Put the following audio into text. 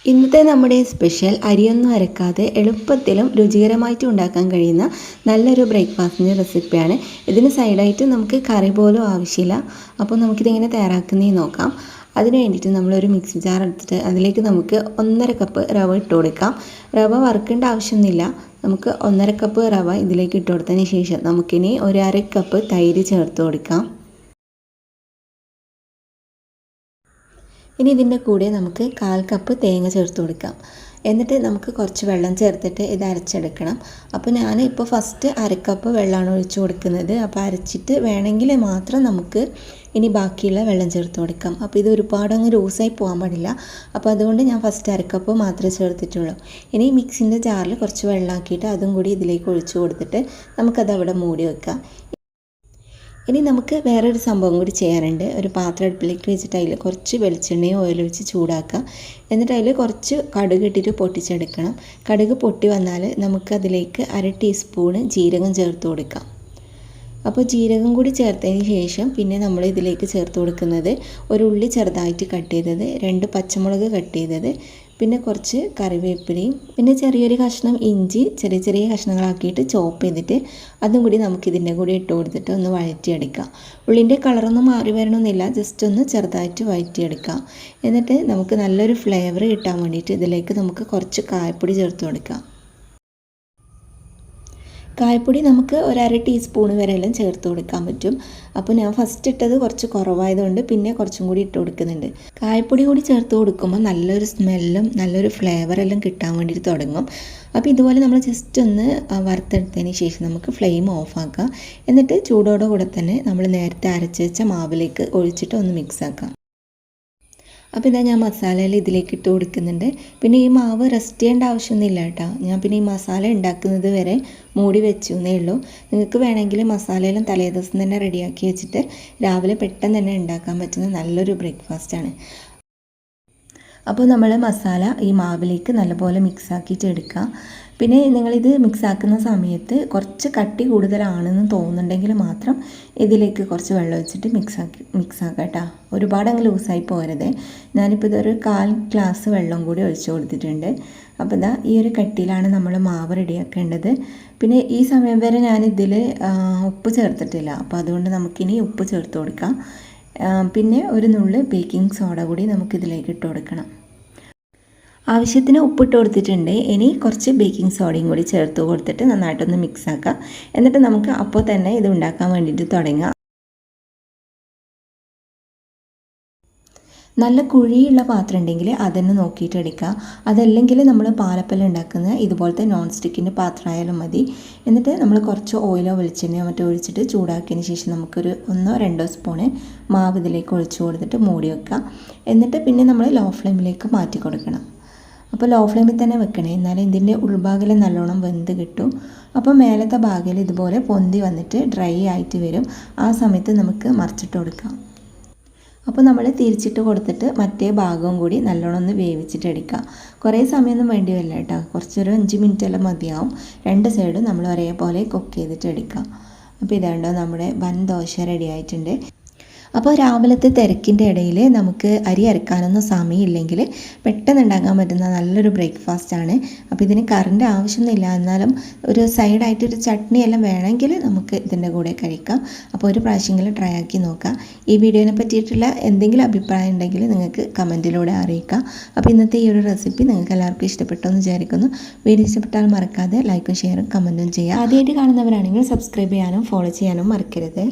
ഇന്നത്തെ നമ്മുടെ സ്പെഷ്യൽ അരിയൊന്നും അരക്കാതെ എളുപ്പത്തിലും രുചികരമായിട്ടും ഉണ്ടാക്കാൻ കഴിയുന്ന നല്ലൊരു ബ്രേക്ക്ഫാസ്റ്റിൻ്റെ റെസിപ്പിയാണ്. ഇതിന് സൈഡായിട്ട് നമുക്ക് കറി പോലും ആവശ്യമില്ല. അപ്പോൾ നമുക്കിതെങ്ങനെ തയ്യാറാക്കുന്നതെന്ന് നോക്കാം. അതിന് വേണ്ടിയിട്ട് നമ്മളൊരു മിക്സി ജാർ എടുത്തിട്ട് അതിലേക്ക് നമുക്ക് 1.5 കപ്പ് റവ ഇട്ട് കൊടുക്കാം. റവ വറുക്കേണ്ട ആവശ്യമൊന്നുമില്ല. നമുക്ക് 1.5 കപ്പ് റവ ഇതിലേക്ക് ഇട്ട് കൊടുത്തതിന് ശേഷം നമുക്കിനി 1/2 കപ്പ് തൈര് ചേർത്ത് കൊടുക്കാം. ഇനി ഇതിൻ്റെ കൂടെ നമുക്ക് 1/4 കപ്പ് തേങ്ങ ചേർത്ത് കൊടുക്കാം. എന്നിട്ട് നമുക്ക് കുറച്ച് വെള്ളം ചേർത്തിട്ട് ഇത് അരച്ചെടുക്കണം. അപ്പോൾ ഞാൻ ഇപ്പോൾ ഫസ്റ്റ് 1/2 കപ്പ് വെള്ളമാണ് ഒഴിച്ച് കൊടുക്കുന്നത്. അപ്പോൾ അരച്ചിട്ട് വേണമെങ്കിൽ മാത്രം നമുക്ക് ഇനി ബാക്കിയുള്ള വെള്ളം ചേർത്ത് കൊടുക്കാം. അപ്പോൾ ഇത് ഒരുപാട് അങ്ങ് ലൂസായി പോകാൻ പാടില്ല. അപ്പോൾ അതുകൊണ്ട് ഞാൻ ഫസ്റ്റ് 1/2 കപ്പ് മാത്രമേ ചേർത്തിട്ടുള്ളൂ. ഇനി മിക്സിൻ്റെ ജാറിൽ കുറച്ച് വെള്ളമാക്കിയിട്ട് അതും കൂടി ഇതിലേക്ക് ഒഴിച്ച് കൊടുത്തിട്ട് നമുക്കത് അവിടെ മൂടി വെക്കാം. ഇനി നമുക്ക് വേറൊരു സംഭവം കൂടി ചെയ്യാനുണ്ട്. ഒരു പാത്രം അടുപ്പിലേക്ക് വെച്ചിട്ട് അതിൽ കുറച്ച് വെളിച്ചെണ്ണയോ ഓയിൽ ഒഴിച്ച് ചൂടാക്കുക. എന്നിട്ട് അതിൽ കുറച്ച് കടുക് ഇട്ടിട്ട് പൊട്ടിച്ചെടുക്കണം. കടുക് പൊട്ടി വന്നാൽ നമുക്കതിലേക്ക് 1/2 ടീസ്പൂണ് ജീരകം ചേർത്ത് കൊടുക്കാം. അപ്പോൾ ജീരകം കൂടി ചേർത്തതിന് ശേഷം പിന്നെ നമ്മൾ ഇതിലേക്ക് ചേർത്ത് കൊടുക്കുന്നത് ഒരു ഉള്ളി ചെറുതായിട്ട് കട്ട് ചെയ്തത്, 2 പച്ചമുളക് കട്ട് ചെയ്തത്, പിന്നെ കുറച്ച് കറിവേപ്പിലയും പിന്നെ ചെറിയൊരു കഷ്ണം ഇഞ്ചി ചെറിയ ചെറിയ കഷ്ണങ്ങളാക്കിയിട്ട് ചോപ്പ് ചെയ്തിട്ട് അതും കൂടി നമുക്കിതിൻ്റെ കൂടി ഇട്ട് കൊടുത്തിട്ട് ഒന്ന് വഴറ്റിയെടുക്കാം. ഉള്ളിൻ്റെ കളറൊന്നും മാറി വരണമെന്നില്ല, ജസ്റ്റ് ഒന്ന് ചെറുതായിട്ട് വഴറ്റിയെടുക്കാം. എന്നിട്ട് നമുക്ക് നല്ലൊരു ഫ്ലേവർ കിട്ടാൻ വേണ്ടിയിട്ട് ഇതിലേക്ക് നമുക്ക് കുറച്ച് കായപ്പൊടി ചേർത്ത് കൊടുക്കാം. കായപ്പൊടി നമുക്ക് 1/2 ടീസ്പൂൺ വരെയെല്ലാം ചേർത്ത് കൊടുക്കാൻ പറ്റും. അപ്പോൾ ഞാൻ ഫസ്റ്റ് ഇട്ടത് കുറച്ച് കുറവായതുകൊണ്ട് പിന്നെ കുറച്ചും കൂടി ഇട്ട് കൊടുക്കുന്നുണ്ട്. കായപ്പൊടി കൂടി ചേർത്ത് കൊടുക്കുമ്പോൾ നല്ലൊരു സ്മെല്ലും നല്ലൊരു ഫ്ലേവറെല്ലാം കിട്ടാൻ വേണ്ടിയിട്ട് തുടങ്ങും. അപ്പോൾ ഇതുപോലെ നമ്മൾ ജസ്റ്റ് ഒന്ന് വറുത്തെടുത്തതിന് ശേഷം നമുക്ക് ഫ്ലെയിം ഓഫാക്കാം. എന്നിട്ട് ചൂടോടെ കൂടെ തന്നെ നമ്മൾ നേരത്തെ അരച്ച് വെച്ച മാവിലേക്ക് ഒഴിച്ചിട്ട് ഒന്ന് മിക്സ് ആക്കാം. അപ്പോൾ ഇതാ ഞാൻ മസാലയിൽ ഇതിലേക്ക് ഇട്ട് കൊടുക്കുന്നുണ്ട്. പിന്നെ ഈ മാവ് റെസ്റ്റ് ചെയ്യേണ്ട ആവശ്യമൊന്നുമില്ല കേട്ടോ. ഞാൻ പിന്നെ ഈ മസാല ഉണ്ടാക്കുന്നത് വരെ മൂടി വെച്ചു എന്നേ ഉള്ളൂ. നിങ്ങൾക്ക് വേണമെങ്കിൽ മസാലയെല്ലാം തലേ ദിവസം തന്നെ റെഡിയാക്കി വെച്ചിട്ട് രാവിലെ പെട്ടെന്ന് തന്നെ ഉണ്ടാക്കാൻ പറ്റുന്ന നല്ലൊരു ബ്രേക്ക്ഫാസ്റ്റാണ്. അപ്പോൾ നമ്മൾ മസാല ഈ മാവിലേക്ക് നല്ലപോലെ മിക്സാക്കിയിട്ട് എടുക്കുക. പിന്നെ നിങ്ങളിത് മിക്സാക്കുന്ന സമയത്ത് കുറച്ച് കട്ടി കൂടുതലാണെന്ന് തോന്നുന്നുണ്ടെങ്കിൽ മാത്രം ഇതിലേക്ക് കുറച്ച് വെള്ളം ഒഴിച്ചിട്ട് മിക്സാക്കാം കേട്ടോ. ഒരുപാട് അങ്ങ് ലൂസായി പോരുത്. ഞാനിപ്പോൾ ഇതൊരു 1/4 ഗ്ലാസ് വെള്ളം കൂടി ഒഴിച്ച് കൊടുത്തിട്ടുണ്ട്. അപ്പോൾ ഇതാ ഈ ഒരു കട്ടിയിലാണ് നമ്മൾ മാവ് റെഡിയാക്കേണ്ടത്. പിന്നെ ഈ സമയം വരെ ഞാനിതിൽ ഉപ്പ് ചേർത്തിട്ടില്ല. അപ്പോൾ അതുകൊണ്ട് നമുക്കിനി ഉപ്പ് ചേർത്ത് കൊടുക്കാം. പിന്നെ ഒരു നുള്ള് ബേക്കിംഗ് സോഡ കൂടി നമുക്കിതിലേക്ക് ഇട്ട് കൊടുക്കണം. ആവശ്യത്തിന് ഉപ്പിട്ട് കൊടുത്തിട്ടുണ്ട്. ഇനി കുറച്ച് ബേക്കിംഗ് സോഡയും കൂടി ചേർത്ത് കൊടുത്തിട്ട് നന്നായിട്ടൊന്ന് മിക്സ് ആക്കാം. എന്നിട്ട് നമുക്ക് അപ്പോൾ തന്നെ ഇത് ഉണ്ടാക്കാൻ വേണ്ടിയിട്ട് തുടങ്ങാം. നല്ല കുഴിയുള്ള പാത്രം ഉണ്ടെങ്കിൽ അതന്നെ നോക്കിയിട്ട് എടുക്കുക. അതല്ലെങ്കിൽ നമ്മൾ പാലപ്പല ഉണ്ടാക്കുന്ന ഇതുപോലത്തെ നോൺ സ്റ്റിക്കിൻ്റെ പാത്രമായാലും മതി. എന്നിട്ട് നമ്മൾ കുറച്ച് ഓയിലോ വെളിച്ചെണ്ണയോ മറ്റോ ഒഴിച്ചിട്ട് ചൂടാക്കിയതിന് ശേഷം നമുക്കൊരു 1-2 സ്പൂണ് മാവ് ഇതിലേക്ക് ഒഴിച്ച് കൊടുത്തിട്ട് മൂടി വെക്കുക. എന്നിട്ട് പിന്നെ നമ്മൾ ലോ ഫ്ലെയിമിലേക്ക് മാറ്റി കൊടുക്കണം. അപ്പോൾ ലോ ഫ്ലെയിമിൽ തന്നെ വെക്കണേ, എന്നാലും ഇതിൻ്റെ ഉൾഭാഗം നല്ലോണം വെന്ത് കിട്ടും. അപ്പോൾ മേലത്തെ ഭാഗം ഇതുപോലെ പൊന്തി വന്നിട്ട് ഡ്രൈ ആയിട്ട് വരും. ആ സമയത്ത് നമുക്ക് മറിച്ചിട്ട് കൊടുക്കാം. അപ്പോൾ നമ്മൾ തിരിച്ചിട്ട് കൊടുത്തിട്ട് മറ്റേ ഭാഗവും കൂടി നല്ലോണം ഒന്ന് വേവിച്ചിട്ടെടുക്കുക. കുറേ സമയമൊന്നും വേണ്ടി വരില്ല കേട്ടോ. കുറച്ചൊരു 5 മിനിറ്റെല്ലാം മതിയാവും. 2 സൈഡും നമ്മൾ ഒരേപോലെ കുക്ക് ചെയ്തിട്ട് എടുക്കാം. അപ്പോൾ ഇതാണ്ടോ നമ്മുടെ ബൻ ദോശ റെഡി ആയിട്ടുണ്ട്. അപ്പോൾ രാവിലത്തെ തിരക്കിൻ്റെ ഇടയിൽ നമുക്ക് അരി അരക്കാനൊന്നും സമയമില്ലെങ്കിൽ പെട്ടെന്ന് ഉണ്ടാക്കാൻ പറ്റുന്ന നല്ലൊരു ബ്രേക്ക്ഫാസ്റ്റാണ്. അപ്പോൾ ഇതിന് കറിൻ്റെ ആവശ്യമൊന്നുമില്ല. എന്നാലും ഒരു സൈഡായിട്ടൊരു ചട്നി എല്ലാം വേണമെങ്കിൽ നമുക്ക് ഇതിൻ്റെ കൂടെ കഴിക്കാം. അപ്പോൾ ഒരു പ്രാവശ്യമെങ്കിലും ട്രൈ ആക്കി നോക്കാം. ഈ വീഡിയോനെ പറ്റിയിട്ടുള്ള എന്തെങ്കിലും അഭിപ്രായം ഉണ്ടെങ്കിൽ നിങ്ങൾക്ക് കമൻറ്റിലൂടെ അറിയിക്കാം. അപ്പോൾ ഇന്നത്തെ ഈ ഒരു റെസിപ്പി നിങ്ങൾക്ക് എല്ലാവർക്കും ഇഷ്ടപ്പെട്ടെന്ന് വിചാരിക്കുന്നു. വീഡിയോ ഇഷ്ടപ്പെട്ടാൽ മറക്കാതെ ലൈക്കും ഷെയറും കമൻറ്റും ചെയ്യുക. ആദ്യമായിട്ട് കാണുന്നവരാണെങ്കിൽ സബ്സ്ക്രൈബ് ചെയ്യാനും ഫോളോ ചെയ്യാനും മറക്കരുത്.